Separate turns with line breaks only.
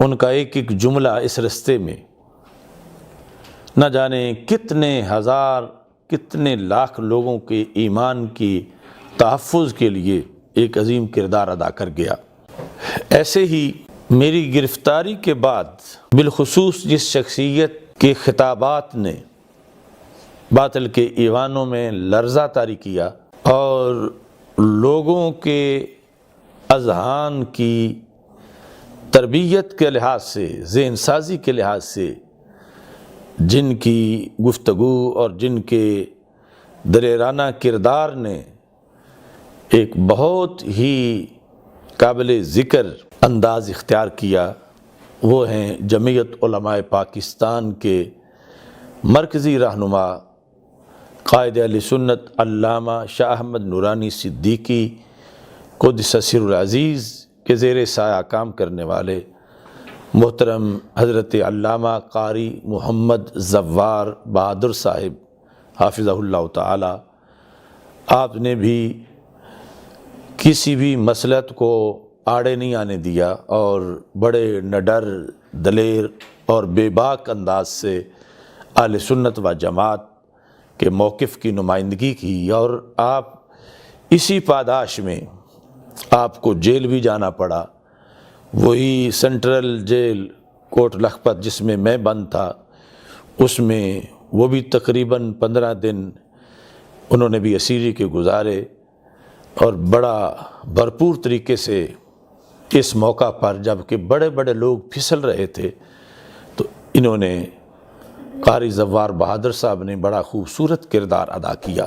ان کا ایک ایک جملہ اس رستے میں نہ جانے کتنے ہزار کتنے لاکھ لوگوں کے ایمان کی تحفظ کے لیے ایک عظیم کردار ادا کر گیا۔ ایسے ہی میری گرفتاری کے بعد بالخصوص جس شخصیت کے خطابات نے باطل کے ایوانوں میں لرزہ طاری کیا اور لوگوں کے اذہان کی تربیت کے لحاظ سے، ذہن سازی کے لحاظ سے جن کی گفتگو اور جن کے دلیرانہ کردار نے ایک بہت ہی قابل ذکر انداز اختیار کیا، وہ ہیں جمعیت علماء پاکستان کے مرکزی رہنما قائد اہل سنت علامہ شاہ احمد نورانی صدیقی قدس سر العزیز کے زیر سایہ کام کرنے والے محترم حضرت علامہ قاری محمد زوار بہادر صاحب حافظہ اللہ تعالی، آپ نے بھی کسی بھی مصلحت کو آڑے نہیں آنے دیا اور بڑے نڈر، دلیر اور بے باک انداز سے اہل سنت و جماعت کے موقف کی نمائندگی کی، اور آپ اسی پاداش میں آپ کو جیل بھی جانا پڑا، وہی سینٹرل جیل کوٹ لکھپت جس میں میں بند تھا، اس میں وہ بھی تقریباً 15 دن انہوں نے بھی اسیری کے گزارے، اور بڑا بھرپور طریقے سے اس موقع پر جب کہ بڑے بڑے لوگ پھسل رہے تھے تو انہوں نے قاری زوار بہادر صاحب نے بڑا خوبصورت کردار ادا کیا۔